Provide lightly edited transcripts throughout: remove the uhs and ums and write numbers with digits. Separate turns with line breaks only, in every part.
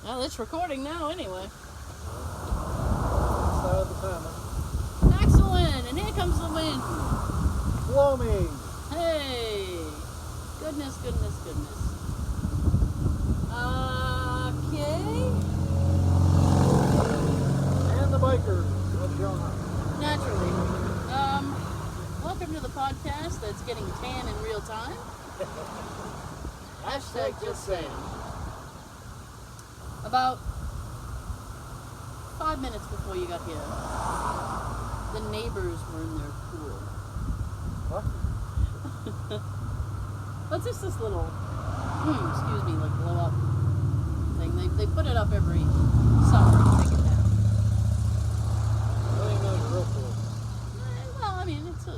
Well, it's recording now anyway.
Side of the timer.
Excellent! And here comes the wind.
Blow me.
Hey! Goodness. Okay.
And the bikers have shown up.
Naturally. Welcome to the podcast that's getting tan in real time. Hashtag just saying. About 5 minutes before you got here, the neighbors were in their pool.
What?
But just this little, excuse me, like blow up thing. They put it up every summer and take it down.
I don't even know it's a real pool.
Well, I mean, it's a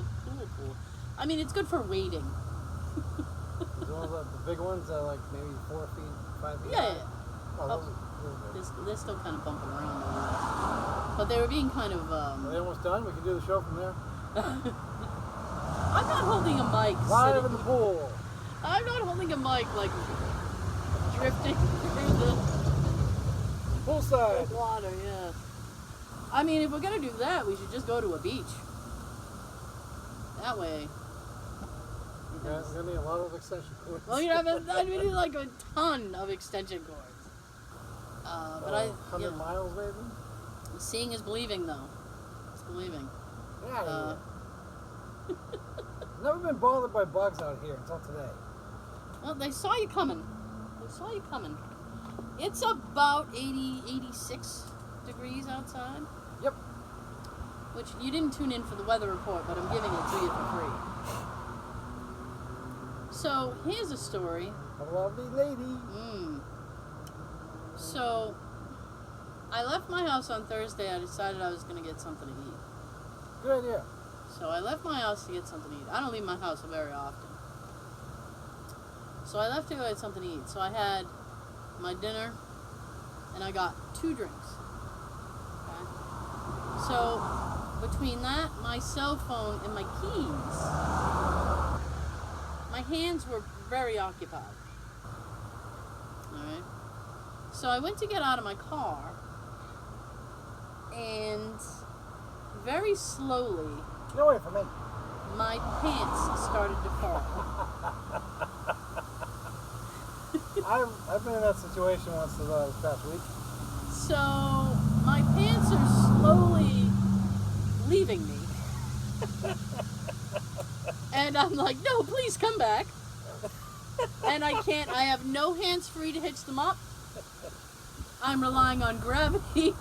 pool. I mean, it's good for wading.
Those are the big ones that are like maybe 4 feet, 5 feet.
Yeah.
Oh, those are big.
They're still kind of bumping around over there. But they were being kind of,
Are they almost done? We can do the show from there.
I'm not holding a mic.
Live in the pool.
I'm not holding a mic, like, drifting through the
Poolside.
water, yeah. I mean, if we're going to do that, we should just go to a beach. That way.
Yeah, we're going to need a lot of extension cords.
Well, you know, I need like a ton of extension cords. But
100 miles maybe?
Seeing is believing, though. It's believing.
Yeah. Never been bothered by bugs out here until today.
Well, they saw you coming. It's about 86 degrees outside.
Yep.
Which you didn't tune in for the weather report, but I'm giving it to you for free. So, here's a story.
A lovely lady.
So, I left my house on Thursday. I decided I was going to get something to eat.
Good idea.
So, I left my house to get something to eat. I don't leave my house very often. So, I left to go get something to eat. So, I had my dinner, and I got 2 drinks. Okay? So, between that, my cell phone, and my keys, my hands were very occupied. Alright? So I went to get out of my car, and very slowly,
Get away from me.
my pants started to fall.
I've been in that situation once this past week.
So my pants are slowly leaving me. And I'm like, no, please come back. And I can't, I have no hands free to hitch them up. I'm relying on gravity.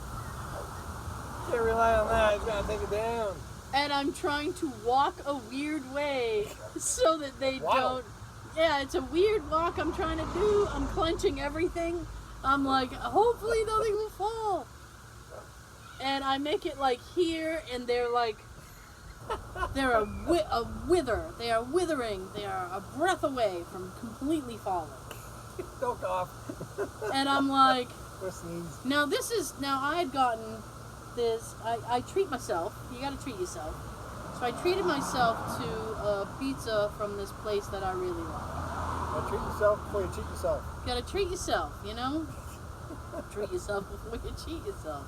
Can't rely on that. He's got to take it down.
And I'm trying to walk a weird way so that they
Wow.
don't. Yeah, it's a weird walk I'm trying to do. I'm clenching everything. I'm like, hopefully nothing will fall. And I make it like here, and they're like, they're a wither. They are withering. They are a breath away from completely falling.
Don't cough.
And I'm like,
Or sneeze.
now I had gotten this, I treat myself. You gotta treat yourself. So I treated myself to a pizza from this place that I really like.
Treat yourself before you cheat yourself.
You gotta treat yourself, you know? Treat yourself before you cheat yourself.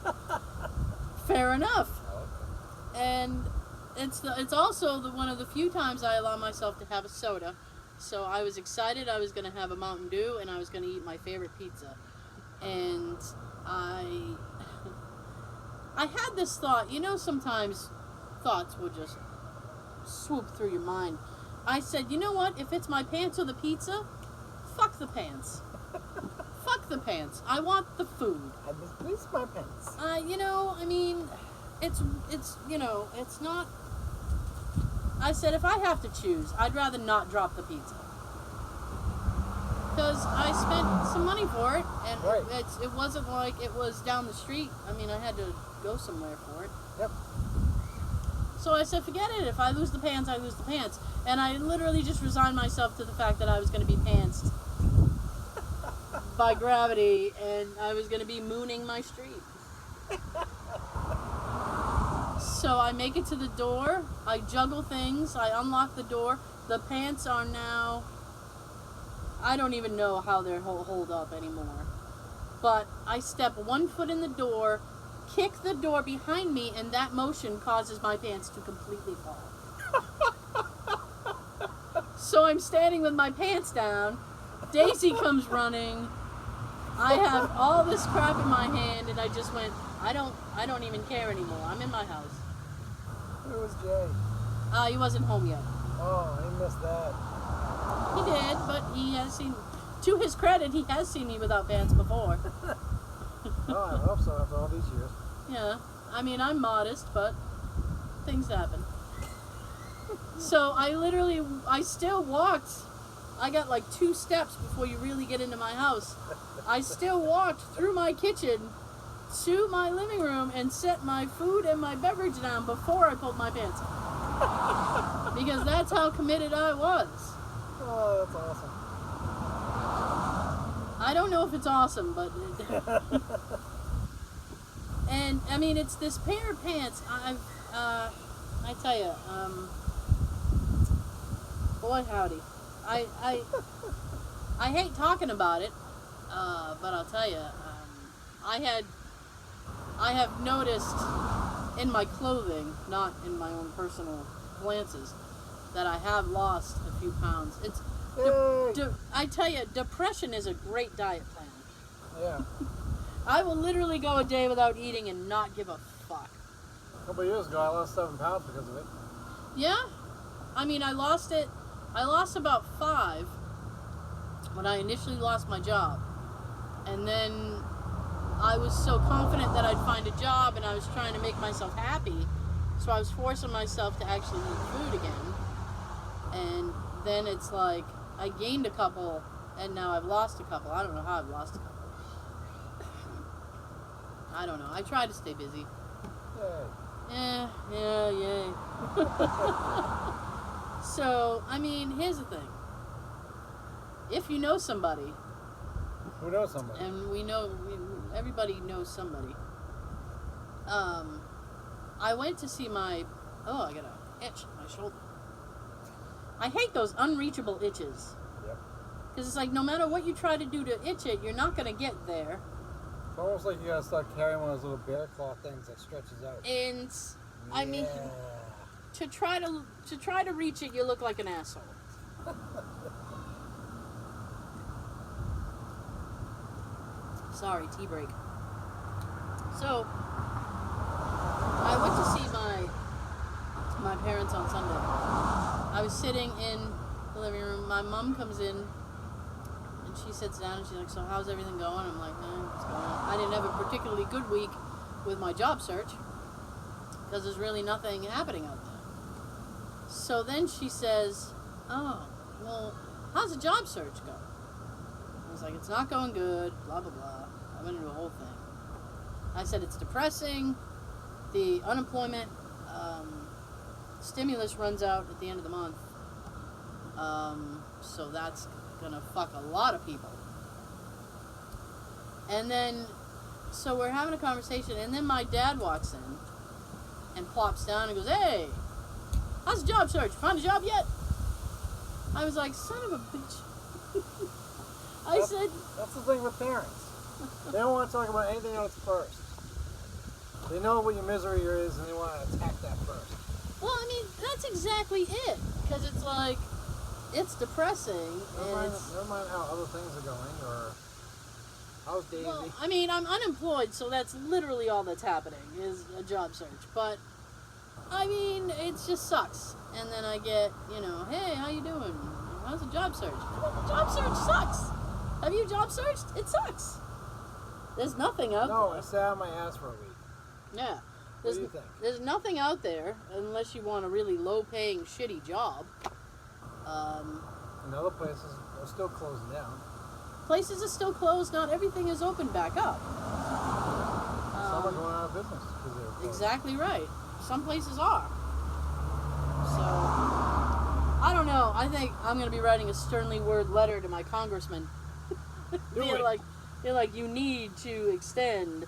Fair enough. And it's also one of the few times I allow myself to have a soda. So I was excited I was going to have a Mountain Dew, and I was going to eat my favorite pizza. And I had this thought. You know, sometimes thoughts will just swoop through your mind. I said, you know what? If it's my pants or the pizza, fuck the pants. Fuck the pants. I want the food.
I misplaced my pants.
You know, I mean, it's you know, it's not. I said if I have to choose, I'd rather not drop the pizza. Because I spent some money for it, and
Right.
it wasn't like it was down the street. I mean, I had to go somewhere for it.
Yep.
So I said, forget it. If I lose the pants, I lose the pants. And I literally just resigned myself to the fact that I was going to be pantsed by gravity, and I was going to be mooning my street. So I make it to the door, I juggle things, I unlock the door. The pants are now, I don't even know how they're hold up anymore. But I step one foot in the door, kick the door behind me, and that motion causes my pants to completely fall. So I'm standing with my pants down. Daisy comes running. I have all this crap in my hand, and I just went, I don't even care anymore. I'm in my house.
Where was Jay?
He wasn't home yet.
Oh, I missed that.
He did, but he has seen, to his credit, he has seen me without pants before.
Oh, I hope so after all these years.
Yeah, I mean, I'm modest, but things happen. So I still walked. I got like 2 steps before you really get into my house. I still walked through my kitchen to my living room and set my food and my beverage down before I pulled my pants on. Because that's how committed I was.
Oh, that's awesome.
I don't know if it's awesome, but... And, I mean, it's this pair of pants. I tell you, boy howdy. I hate talking about it, but I'll tell you, I have noticed in my clothing, not in my own personal glances, that I have lost a few pounds. It's I tell you, depression is a great diet plan.
Yeah.
I will literally go a day without eating and not give a fuck.
A couple of years ago, I lost 7 pounds because of it.
Yeah? I mean, I lost about 5 when I initially lost my job. And then I was so confident that I'd find a job, and I was trying to make myself happy. So I was forcing myself to actually eat food again. And then it's like, I gained a couple, and now I've lost a couple. I don't know how I've lost a couple. I don't know. I try to stay busy.
Yay.
Yay. So, I mean, here's the thing. If you know somebody,
Who knows somebody?
and everybody knows somebody. I went to see I got an itch in my shoulder. I hate those unreachable itches.
Yep.
Because it's like, no matter what you try to do to itch it, you're not going to get there.
It's almost like you gotta start carrying one of those little bear claw things that stretches out.
And, I mean, to try to reach it, you look like an asshole. Sorry, tea break. So, I went to see my parents on Sunday. I was sitting in the living room. My mom comes in, and she sits down, and she's like, "So how's everything going?" I'm like, "What's going on?" I didn't have a particularly good week with my job search, because there's really nothing happening out there. So then she says, "Oh, well, how's the job search go?" I was like, "It's not going good, blah, blah, blah." I went into a whole thing. I said, "It's depressing. The unemployment stimulus runs out at the end of the month. So that's going to fuck a lot of people." And then, so we're having a conversation, and then my dad walks in and plops down and goes, "Hey, how's the job search? Find a job yet?" I was like, "Son of a bitch." I said...
That's the thing with parents. They don't want to talk about anything else first. They know what your misery is, and they want to attack that first.
Well, I mean, that's exactly it. Because it's like, it's depressing.
Never mind how other things are going, or how's Daisy.
Well, I mean, I'm unemployed, so that's literally all that's happening, is a job search. But, I mean, it just sucks. And then I get, "Hey, how you doing? How's the job search?" Well, the job search sucks. Have you job searched? It sucks. There's nothing out
No,
there.
I sat on my ass for a week.
Yeah.
What do you think?
There's nothing out there unless you want a really low-paying, shitty job.
And other places are still closing down.
Places are still closed. Not everything is open back up.
Some are going out of business because they're closed.
Exactly right. Some places are. So, I don't know. I think I'm going to be writing a sternly worded letter to my congressman. Being like, you need to extend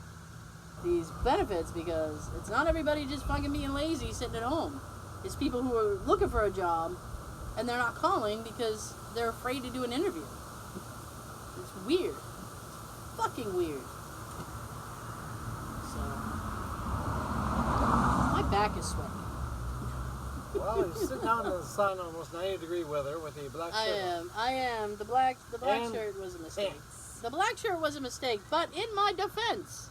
these benefits, because it's not everybody just fucking being lazy sitting at home. It's people who are looking for a job and they're not calling because they're afraid to do an interview. It's weird. fucking weird. So, my back is sweaty.
Well, you're sitting out in the sun, almost 90-degree weather with a black shirt.
I am. The black
And
shirt was a mistake.
pants.
The black shirt was a mistake, but in my defense,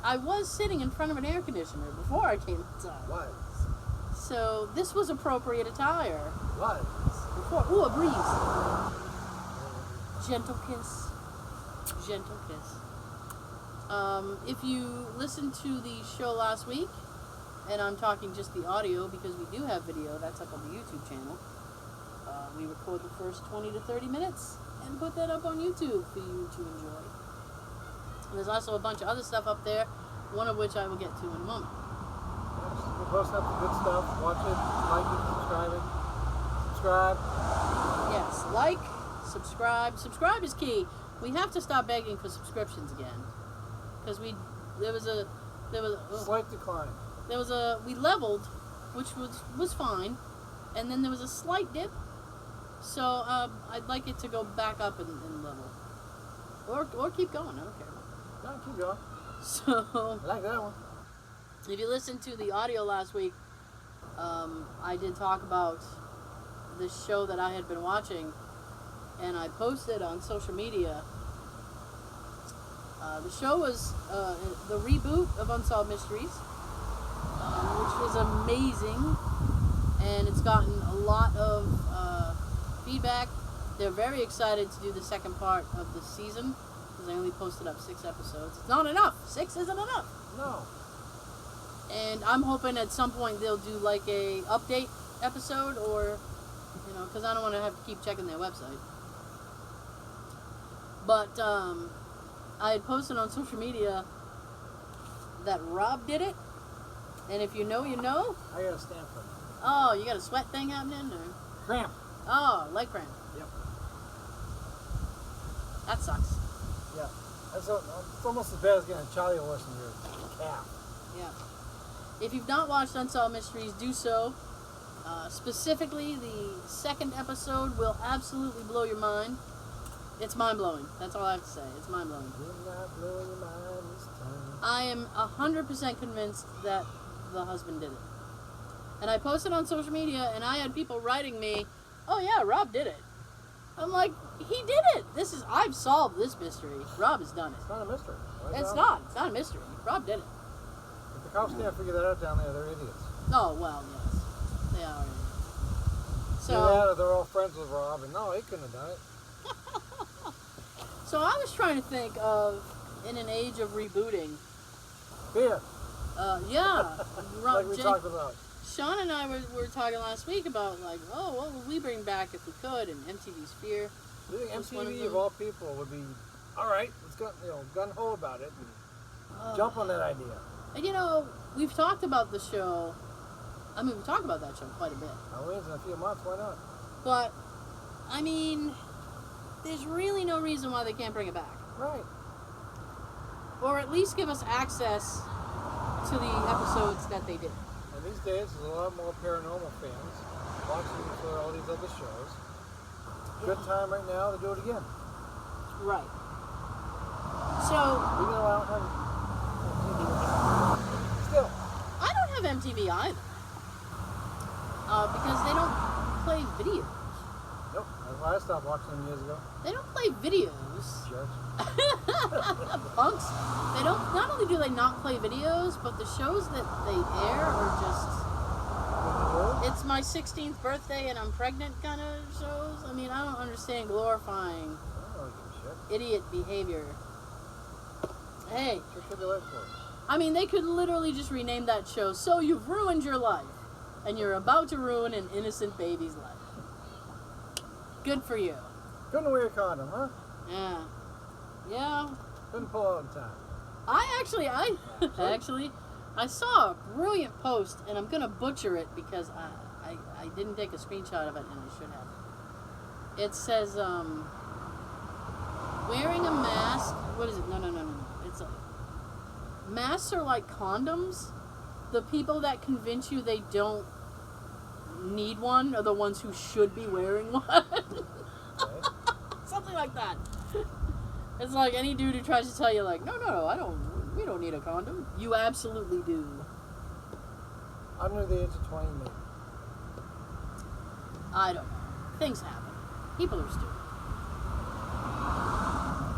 I was sitting in front of an air conditioner before I came inside.
Was.
So this was appropriate attire.
Was.
Before, ooh, a breeze. Gentle kiss. Gentle kiss. If you listened to the show last week, and I'm talking just the audio because we do have video, that's up on the YouTube channel. We record the first 20 to 30 minutes and put that up on YouTube for you to enjoy. There's also a bunch of other stuff up there, one of which I will get to in a moment.
We're posting up the good stuff. Watch it, like it, subscribe it. Subscribe.
Yes, like, subscribe. Subscribe is key. We have to stop begging for subscriptions again, because there was a
Slight decline.
we leveled, which was fine, and then there was a slight dip. So I'd like it to go back up in level, or keep going. I don't care.
No, keep going.
So
I like that one.
if you listened to the audio last week, I did talk about this show that I had been watching, and I posted on social media. The show was the reboot of Unsolved Mysteries, which was amazing, and it's gotten a lot of feedback. They're very excited to do the second part of the season, because I only posted up 6 episodes. It's not enough. 6 isn't enough.
No.
And I'm hoping at some point they'll do like a update episode, or, because I don't want to have to keep checking their website. But I had posted on social media that Rob did it, and if you know, you know.
I got a stamp for it.
Oh, you got a sweat thing happening, or?
Cramp.
Oh, leg cramp.
Yep.
That sucks.
Yeah. It's almost as bad as getting a Charlie horse in your calf.
Yeah. If you've not watched Unsolved Mysteries, do so. Specifically, the second episode will absolutely blow your mind. It's mind-blowing. That's all I have to say. It's mind-blowing.
You're not blowing your mind this time.
I am 100% convinced that the husband did it. And I posted on social media, and I had people writing me, "Oh yeah, Rob did it." I'm like, he did it. I've solved this mystery. Rob has done it.
It's not a mystery.
It's not a mystery. Rob did it.
If the cops can't figure that out down there, they're idiots.
Oh, well, yes. They are. So,
yeah, they're all friends with Rob, and no, he couldn't have done it.
So I was trying to think of, in an age of rebooting.
Beer.
Yeah.
Like we talked about.
Sean and I were talking last week about, like, what would we bring back if we could, and MTV Sphere.
Do you think
was one of
MTV
them.
of all people would be, all right, let's go, gun-ho about it and jump on that idea.
And we've talked about the show. I mean, we talked about that show quite a bit.
Halloween's in a few months, why not?
But, I mean, there's really no reason why they can't bring it back.
Right.
Or at least give us access to the episodes that they did.
And these days, there's a lot more paranormal fans watching for all these other shows. Good time right now to do it again.
Right. So,
Even though I don't have MTV. Still.
I don't have MTV either. Because they don't play videos.
Nope. That's why I stopped watching them years ago.
They don't play videos.
Jerks.
Punks. They don't. Not only do they not play videos, but the shows that they air are just. It's my 16th birthday and I'm pregnant kind of shows. I mean, I don't understand glorifying
I don't give a shit.
idiot behavior. Hey,
What should they live for?
I mean, they could literally just rename that show, "So You've Ruined Your Life," and you're about to ruin an innocent baby's life. Good for you.
Couldn't wear a condom, huh?
Yeah. Yeah.
Couldn't pull out in time.
I saw a brilliant post, and I'm gonna butcher it because I didn't take a screenshot of it, and I should have. It says, wearing a mask. What is it? No. It's masks are like condoms. The people that convince you they don't need one are the ones who should be wearing one.
Okay.
Something like that. It's like any dude who tries to tell you, like, no, we don't need a condom. You absolutely do.
Under the age of 20, maybe.
I don't know. Things happen. People are stupid.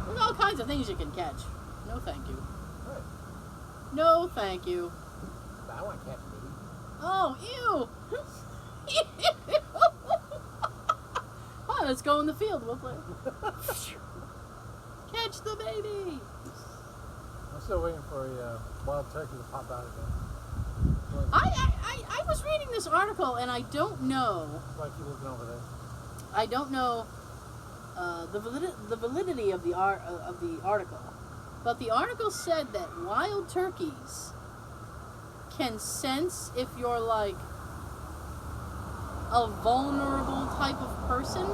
There's all kinds of things you can catch. No, thank you.
Right.
No, thank you.
I want cat baby.
Oh, ew. Oh, let's go in the field. We'll play. Catch the baby.
I'm still waiting for a wild turkey to pop out again.
I was reading this article and I don't know.
That's why I keep looking over there.
I don't know the validity of the article, but the article said that wild turkeys can sense if you're like a vulnerable type of person,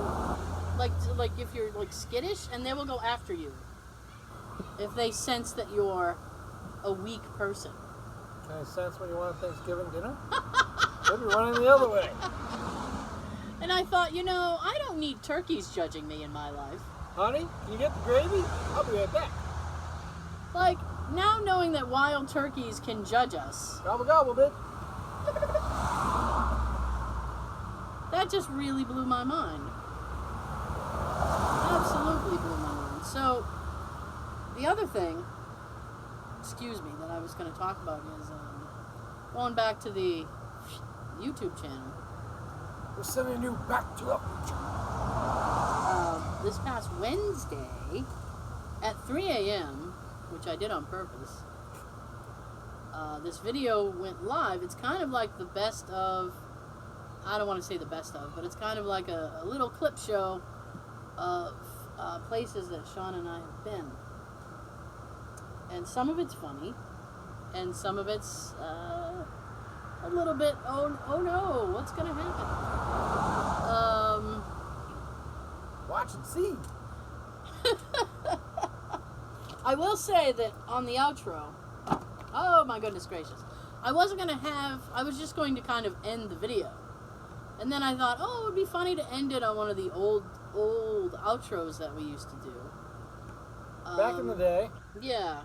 like if you're like skittish, and they will go after you if they sense that you're a weak person.
Can I sense when you want Thanksgiving dinner? They'll be running the other way.
And I thought, I don't need turkeys judging me in my life.
Honey, can you get the gravy? I'll be right back.
Like, now knowing that wild turkeys can judge us,
Gobble gobble, bitch.
that just really blew my mind. Absolutely blew my mind. So, the other thing, that I was going to talk about is going back to the YouTube channel.
We're sending you back to the future.
This past Wednesday at 3 a.m., which I did on purpose, this video went live. It's kind of like the best of, I don't want to say the best of, but it's kind of like a little clip show of places that Sean and I have been. And some of it's funny, and some of it's a little bit, oh no, what's going to happen?
Watch and see.
I will say that on the outro, oh my goodness gracious, I was just going to kind of end the video. And then I thought, it would be funny to end it on one of the old outros that we used to do.
Back in the day.
Yeah.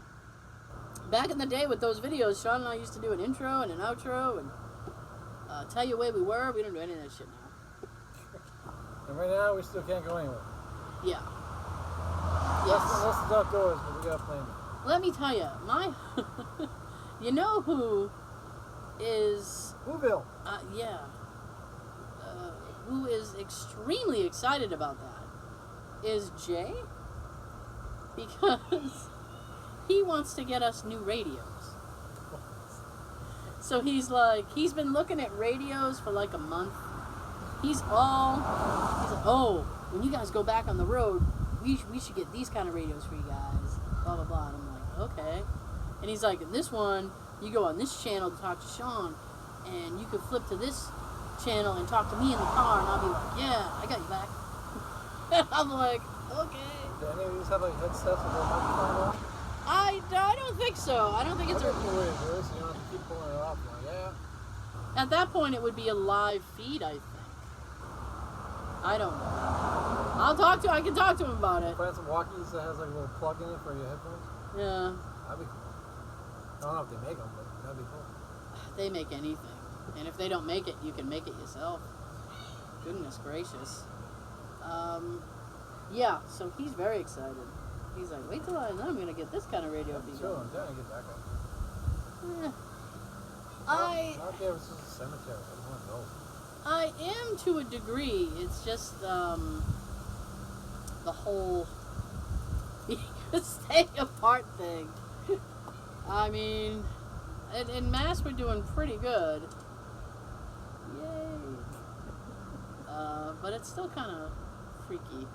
Back in the day with those videos, Sean and I used to do an intro and an outro and tell you where we were. We don't do any of that shit now.
And right now, we still can't go anywhere.
Yeah.
Unless it's outdoors, but we got a plan.
Let me tell you, you know who is...
Whoville.
Yeah. Who is extremely excited about that is Jay. Because he wants to get us new radios. So he's been looking at radios for like a month. He's like, when you guys go back on the road, we should get these kind of radios for you guys. Blah, blah, blah. And I'm like, okay. And he's like, this one, you go on this channel to talk to Sean, and you can flip to this channel and talk to me in the car, and I'll be like, yeah, I got you back. And I'm like, okay.
Do any of these have like headsets with a microphone on?
I don't think so. I don't think it's
a... way it is. You don't have to keep pulling it off. Like, yeah.
At that point, it would be a live feed, I think. I don't know. I can talk to him about it.
Find some walkies that has like a little plug in it for your headphones.
Yeah.
That'd be cool. I don't know if they make them, but that'd be cool.
They make anything. And if they don't make it, you can make it yourself. Goodness gracious. Yeah, so he's very excited. He's like, wait till I'm going to get this kind of radio feed.
Sure, I'm trying to get back on. Not there, it's just a cemetery. I don't want to go.
I am to a degree. It's just the whole stay apart thing. I mean, in Mass we're doing pretty good. Yay. But it's still kind of freaky.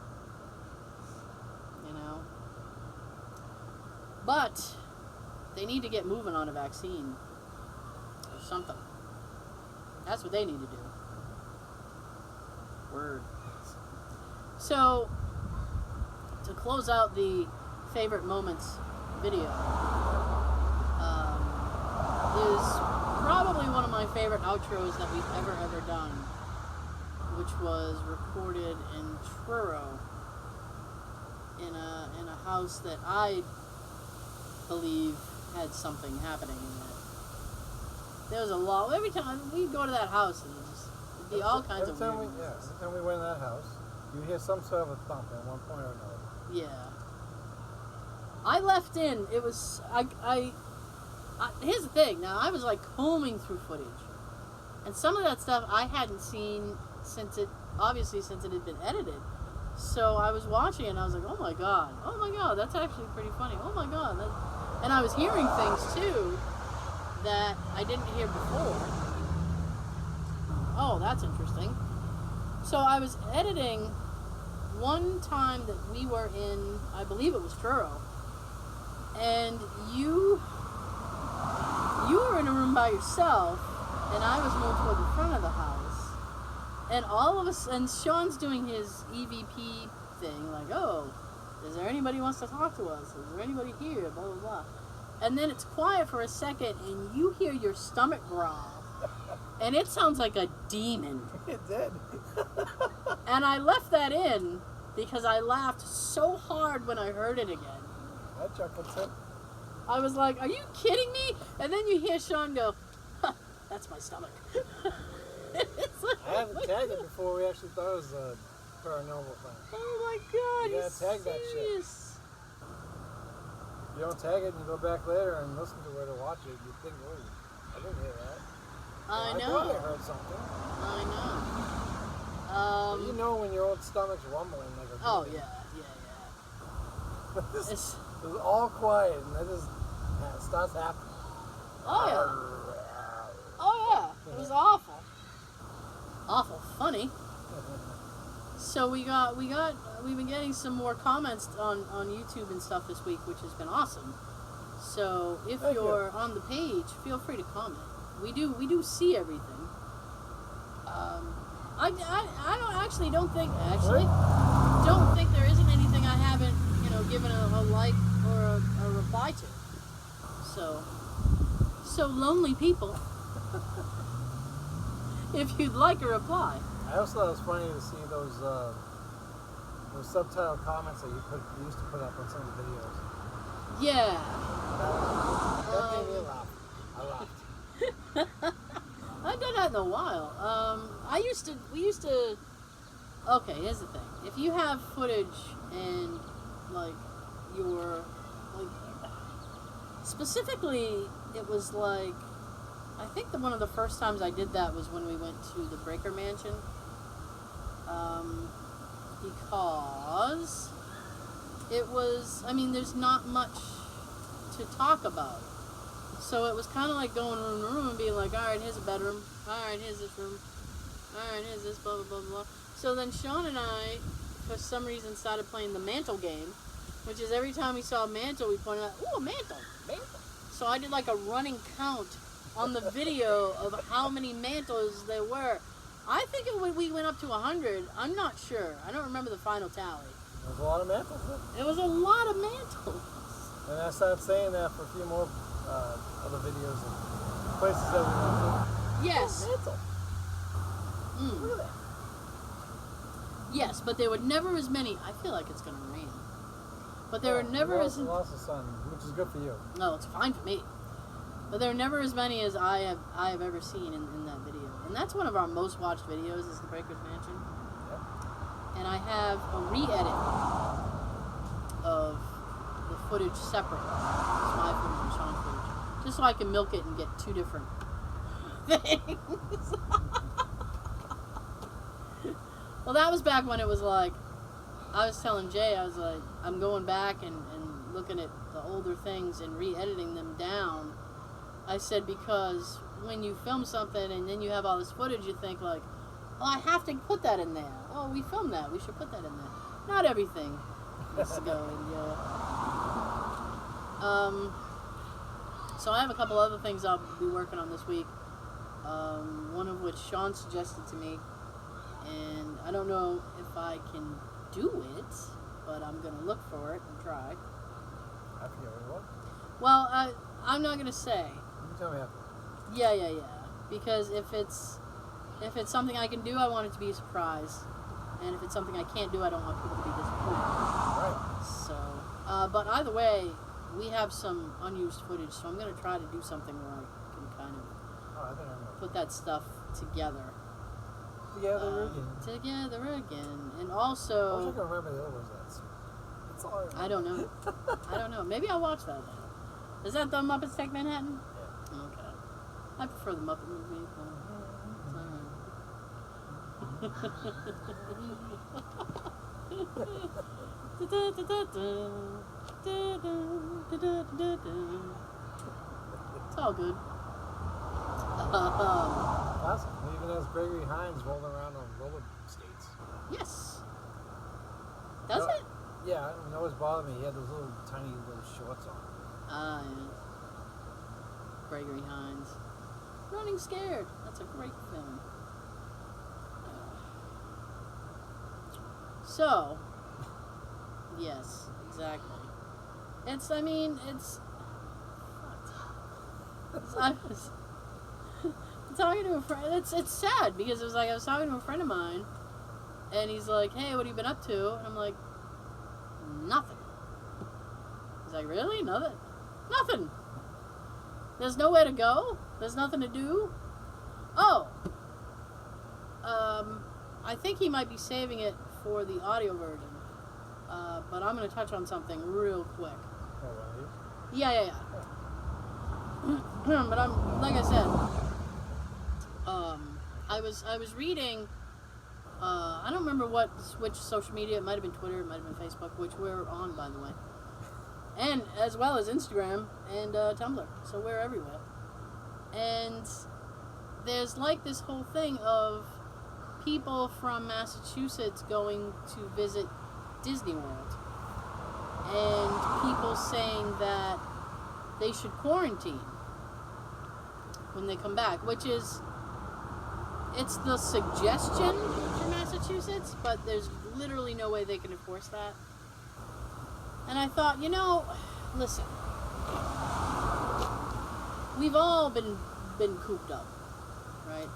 You know? But they need to get moving on a vaccine or something. That's what they need to do. Word. So, to close out the favorite moments video, is probably one of my favorite outros that we've ever done, which was recorded in Truro in a house that I believe had something happening in it. There was a lot. Every time we'd go to that house, and it'd be all kinds of weird noises.
Every time we went in that house, you hear some sort of a thump at one point or another.
Yeah. I left in. It was here's the thing. Now I was like combing through footage, and some of that stuff I hadn't seen since it had been edited. So I was watching it and I was like, oh my god, that's actually pretty funny. Oh my god, and I was hearing things too that I didn't hear before. Oh, that's interesting. So I was editing one time that we were in, I believe it was Truro, and you were in a room by yourself, and I was moved toward the front of the house. And all of us, and Sean's doing his EVP thing, like, oh, is there anybody who wants to talk to us? Is there anybody here? Blah, blah, blah. And then it's quiet for a second, and you hear your stomach growl. And it sounds like a demon.
It did.
And I left that in because I laughed so hard when I heard it again.
I chuckled too.
I was like, are you kidding me? And then you hear Sean go, huh, that's my stomach. It's like,
I haven't tagged it before we actually thought it was a paranormal thing.
Oh my god,
You gotta tag that shit. You don't tag it and you go back later and listen to it or watch it, you think, oh, I didn't hear that.
I know.
I thought I heard something.
I know.
You know when your own stomach's rumbling like a
Oh,
demon.
yeah.
This was all quiet and then just starts happening.
Oh, yeah. Oh, yeah. It was awful. Awful funny. So we've been getting some more comments on YouTube and stuff this week, which has been awesome. So if you're on the page, feel free to comment. We do see everything. I don't think there isn't anything I haven't given a like or a reply to. So lonely people. If you'd like a reply.
I also thought it was funny to see those subtitle comments that you used to put up on some of the videos.
Yeah.
That made me laugh. I laughed.
I've done that in a while. We used to. Okay, here's the thing. If you have footage and specifically, it was like, I think that one of the first times I did that was when we went to the Breaker Mansion. Because it was, there's not much to talk about. So it was kind of like going room to room and being like, alright, here's a bedroom. Alright, here's this room. Alright, here's this, blah, blah, blah, blah. So then Sean and I, for some reason, started playing the mantle game, which is every time we saw a mantle, we pointed out, ooh, a mantle. So I did like a running count on the video of how many mantles there were. I think we went up to 100. I'm not sure. I don't remember the final tally.
There was a lot of mantles.
It was a lot of mantles.
And I started saying that for a few more other videos and places that we went to.
Yes.
Oh, mantle. Look at that.
Yes, but there were never as many. I feel like it's going to rain. But there were never as...
lots of sun, which is good for you.
No, it's fine for me. But there are never as many as I have ever seen in that video. And that's one of our most watched videos, is the Breaker's Mansion.
Yep.
And I have a re-edit of the footage separate. It's my footage and Sean's footage. Just so I can milk it and get two different things. Well, that was back when it was like, I was telling Jay, I was like, I'm going back and looking at the older things and re-editing them down. I said, because when you film something and then you have all this footage, you think like, oh, I have to put that in there. Oh, we filmed that. We should put that in there. Not everything needs to go in, So I have a couple other things I'll be working on this week. One of which Sean suggested to me. And I don't know if I can do it, but I'm going to look for it and try.
I forget what it was.
Well, I'm not going to say.
You can tell me after.
Yeah. Because if it's something I can do, I want it to be a surprise. And if it's something I can't do, I don't want people to be disappointed.
Right.
So, but either way, we have some unused footage, so I'm going to try to do something where I can kind of
Oh, I think I know.
put that stuff together.
Together again.
Together again. And
I wish I
also,
could remember the other words of that song. That's all I
I don't know. I don't know. Maybe I'll watch that then. Is that the Muppets Take Manhattan?
Yeah.
Okay. I prefer the Muppet movie. It's all good.
Classic. It even has Gregory Hines rolling around on roller skates.
Yes. Does
No,
it?
Yeah, it always bothered me. He had those little tiny little shorts on.
Ah, yeah. Gregory Hines. Running Scared. That's a great film. So, yes, exactly. It's, I mean, it's. I was talking to a friend. It's sad because it was like I was talking to a friend of mine, and he's like, "Hey, what have you been up to?" And I'm like, "Nothing." He's like, "Really? Nothing? Nothing? There's nowhere to go? There's nothing to do? Oh, I think he might be saving it for the audio version, but I'm going to touch on something real quick.
Oh, well,
Yeah. But I'm, like I said, I was reading, I don't remember which social media, it might have been Twitter, it might have been Facebook, which we're on, by the way, and as well as Instagram and Tumblr, so we're everywhere. And there's like this whole thing of people from Massachusetts going to visit Disney World, and people saying that they should quarantine when they come back, which is, it's the suggestion for Massachusetts, but there's literally no way they can enforce that. And I thought, listen, we've all been cooped up, right?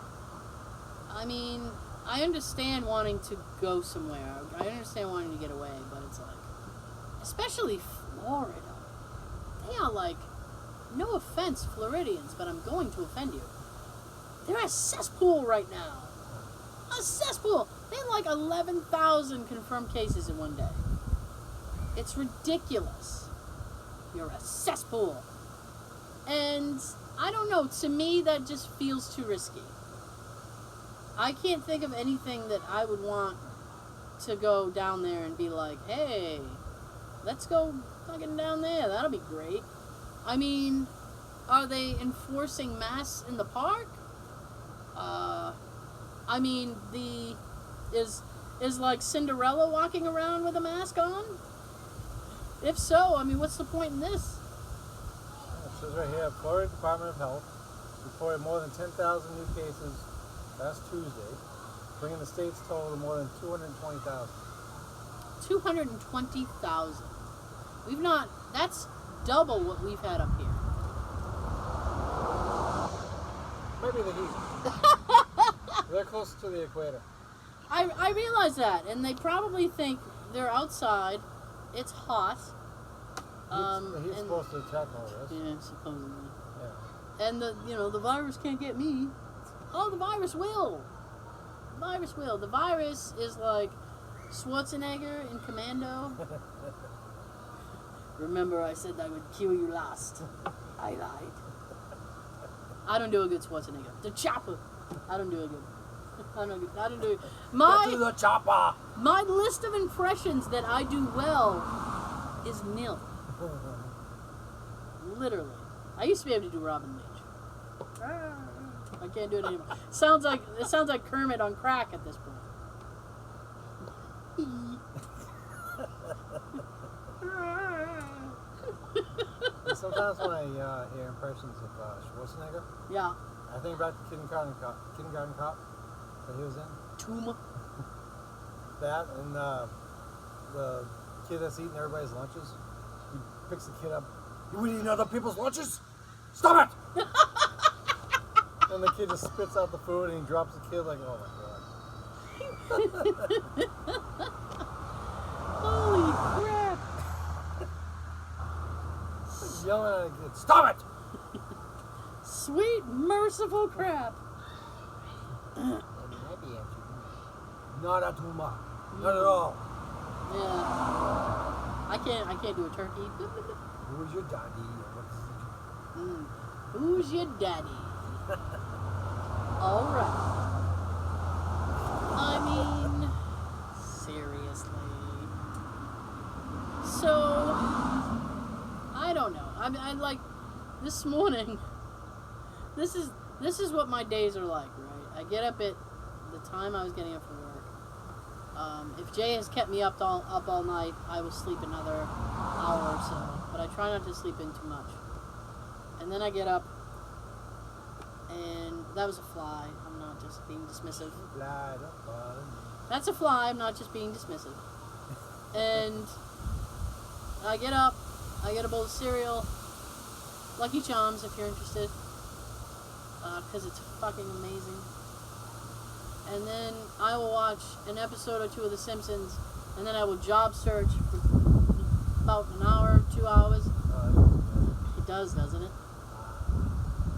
I mean, I understand wanting to go somewhere. I understand wanting to get away, but it's like, especially Florida. They are like, no offense, Floridians, but I'm going to offend you. They're a cesspool right now. A cesspool. They had like 11,000 confirmed cases in one day. It's ridiculous. You're a cesspool. And I don't know, to me that just feels too risky. I can't think of anything that I would want to go down there and be like, hey, let's go fucking down there. That'll be great. I mean, are they enforcing masks in the park? I mean, is like Cinderella walking around with a mask on? If so, I mean, what's the point in this?
It says right here, Florida Department of Health reported more than 10,000 new cases last Tuesday, bringing the state's total to more than 220,000.
220,000. That's double what we've had up here.
Maybe the heat. They're closer to the equator.
I realize that, and they probably think they're outside, it's hot.
The heat's supposed to attack all this.
Yeah, supposedly.
Yeah.
And the virus can't get me. Oh, the virus will. The virus will. The virus is like Schwarzenegger in Commando. Remember, I said I would kill you last. I lied. I don't do a good Schwarzenegger. The chopper. I don't do a good. I don't do it.
Get to the chopper.
My list of impressions that I do well is nil. Literally. I used to be able to do Robin Leach. I can't do it anymore. It sounds like Kermit on crack at this point.
Sometimes when I hear impressions of Schwarzenegger,
Yeah.
I think about the kindergarten cop that he was in.
Tuma.
That and the kid that's eating everybody's lunches. He picks the kid up. You eating other people's lunches? Stop it! And the kid just spits out the food and he drops the kid like, oh my god.
Holy crap!
Yelling at a kid, stop it!
Sweet, merciful crap!
Not at all. Not at all.
Yeah. I can't do a turkey.
Who's your daddy?
Who's your daddy? Alright. I mean, seriously. So, I don't know. I mean, I like, this morning, this is what my days are like, right? I get up at the time I was getting up for work. If Jay has kept me up all night, I will sleep another hour or so. But I try not to sleep in too much. And then I get up, and that was a fly. I'm not just being dismissive. That's a fly. I'm not just being dismissive. And I get up. I get a bowl of cereal. Lucky Charms, if you're interested. Because it's fucking amazing. And then I will watch an episode or two of The Simpsons, and then I will job search for about an hour, 2 hours. It does, doesn't it?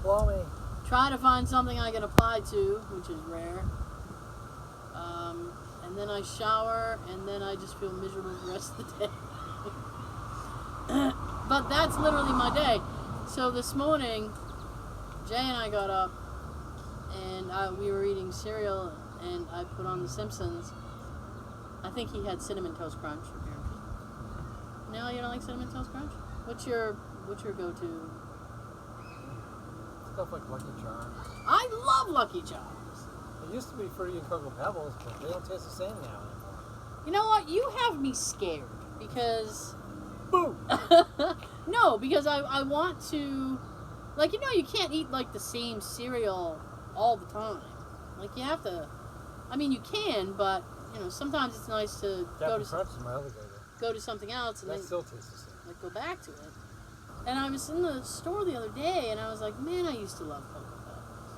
Blow me.
Try to find something I can apply to, which is rare. And then I shower, and then I just feel miserable the rest of the day. But that's literally my day. So this morning, Jay and I got up, and we were eating cereal, and I put on The Simpsons. I think he had Cinnamon Toast Crunch, if you're interested. No, you don't like Cinnamon Toast Crunch? What's your go-to?
Stuff like Lucky Charms.
I love Lucky Charms.
It used to be Fruity and Cocoa Pebbles, but they don't taste the same now anymore.
You know what? You have me scared, because...
Boo!
No, because I want to... Like, you know, you can't eat, like, the same cereal all the time. Like, you have to... I mean, you can, but, you know, sometimes it's nice to
Captain Crunch is my other go-to.
go to something else and
That
then
still tastes the same.
like go back to it. And I was in the store the other day, and I was like, man, I used to love Cocoa Pebbles.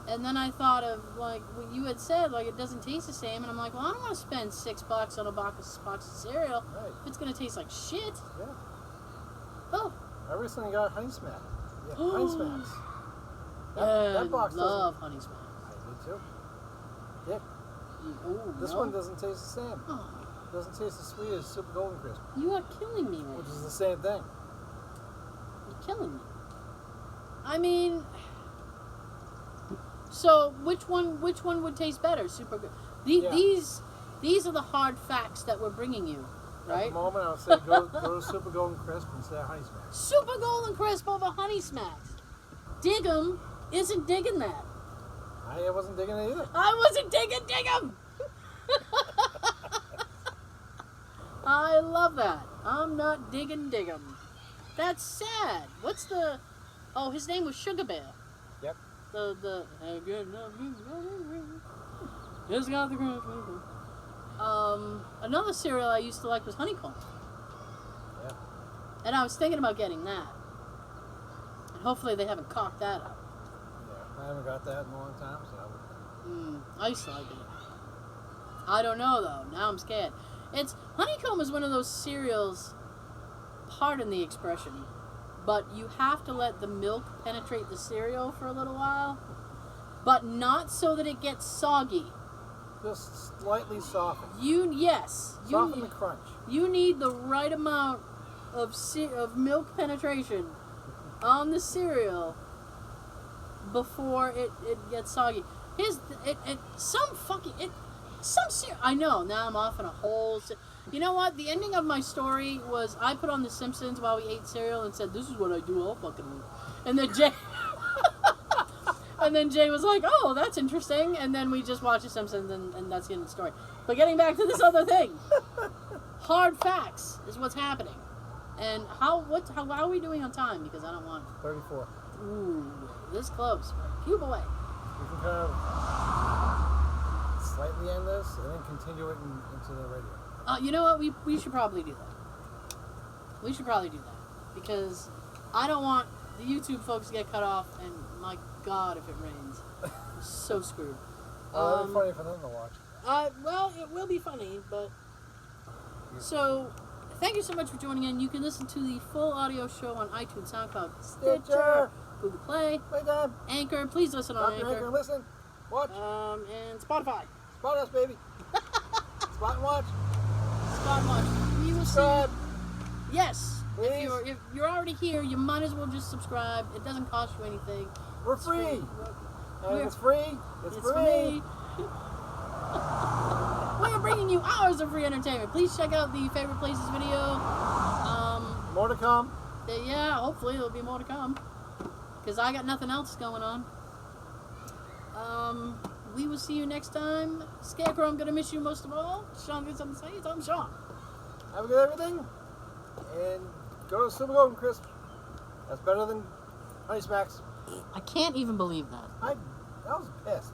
And then I thought of, like, what you had said, like, it doesn't taste the same. And I'm like, well, I don't want to spend $6 on a box of cereal
Right.
if it's going to taste like shit.
Yeah.
Oh.
I recently got Honey Smack. Yeah, Honey Smacks.
I
That box
love Honey Smacks.
I do too. Yeah.
Oh,
This
no?
one doesn't taste the same.
Oh,
Doesn't taste as sweet as Super Golden Crisp,
you are killing me right
which
now.
is the same thing.
You're killing me. I mean, so which one would taste better? Super good.
Yeah.
These are the hard facts that we're bringing you,
At
right?
the moment, I would say go to Super Golden Crisp instead of Honey Smacks.
Super Golden Crisp over Honey Smacks. Dig 'em isn't digging that.
I wasn't digging it either.
I wasn't digging dig 'em. I love that. I'm not digging dig 'em. That's sad. What's the... Oh, his name was Sugar Bear.
Yep.
The Just got the crunch. Another cereal I used to like was Honeycomb.
Yeah.
And I was thinking about getting that. And hopefully they haven't cocked that up.
Yeah. I haven't got that in a long time, so.
I used to like it. I don't know though. Now I'm scared. Honeycomb is one of those cereals, pardon the expression, but you have to let the milk penetrate the cereal for a little while, but not so that it gets soggy.
Just slightly softened.
You
Soften the crunch.
You need the right amount of milk penetration on the cereal before it gets soggy. I know, now I'm off on a whole... You know what? The ending of my story was I put on The Simpsons while we ate cereal and said, this is what I do all fucking week. And then Jay... and then Jay was like, oh, that's interesting. And then we just watched The Simpsons and that's the end of the story. But getting back to this other thing. Hard facts is what's happening. And how are we doing on time? Because I don't want...
34.
Ooh, this close. Cube away.
We can kind of slightly end this and then continue it into the radio.
You know what? We should probably do that. We should probably do that. Because I don't want the YouTube folks to get cut off, and my God, if it rains, I'm so screwed.
That'll be funny for them to watch.
Well, it will be funny, but... So, thank you so much for joining in. You can listen to the full audio show on iTunes, SoundCloud, Stitcher, Google Play, Anchor. Please listen on Anchor.
Listen, watch.
And Spotify.
Spot us, baby. Spot and watch.
Spot and watch. We will
Subscribe.
see. Yes.
Please.
If you're already here, you might as well just subscribe. It doesn't cost you anything.
We're free. And if it's free, it's
for
free.
We are bringing you hours of free entertainment. Please check out the Favorite Places video.
More to come.
Yeah, hopefully there'll be more to come. Because I got nothing else going on. We will see you next time. Scarecrow, I'm going to miss you most of all. Sean, got something to say? I'm Sean.
Have a good everything. And go to Super Golden Crisp. That's better than Honey Smacks.
I can't even believe that.
I was pissed.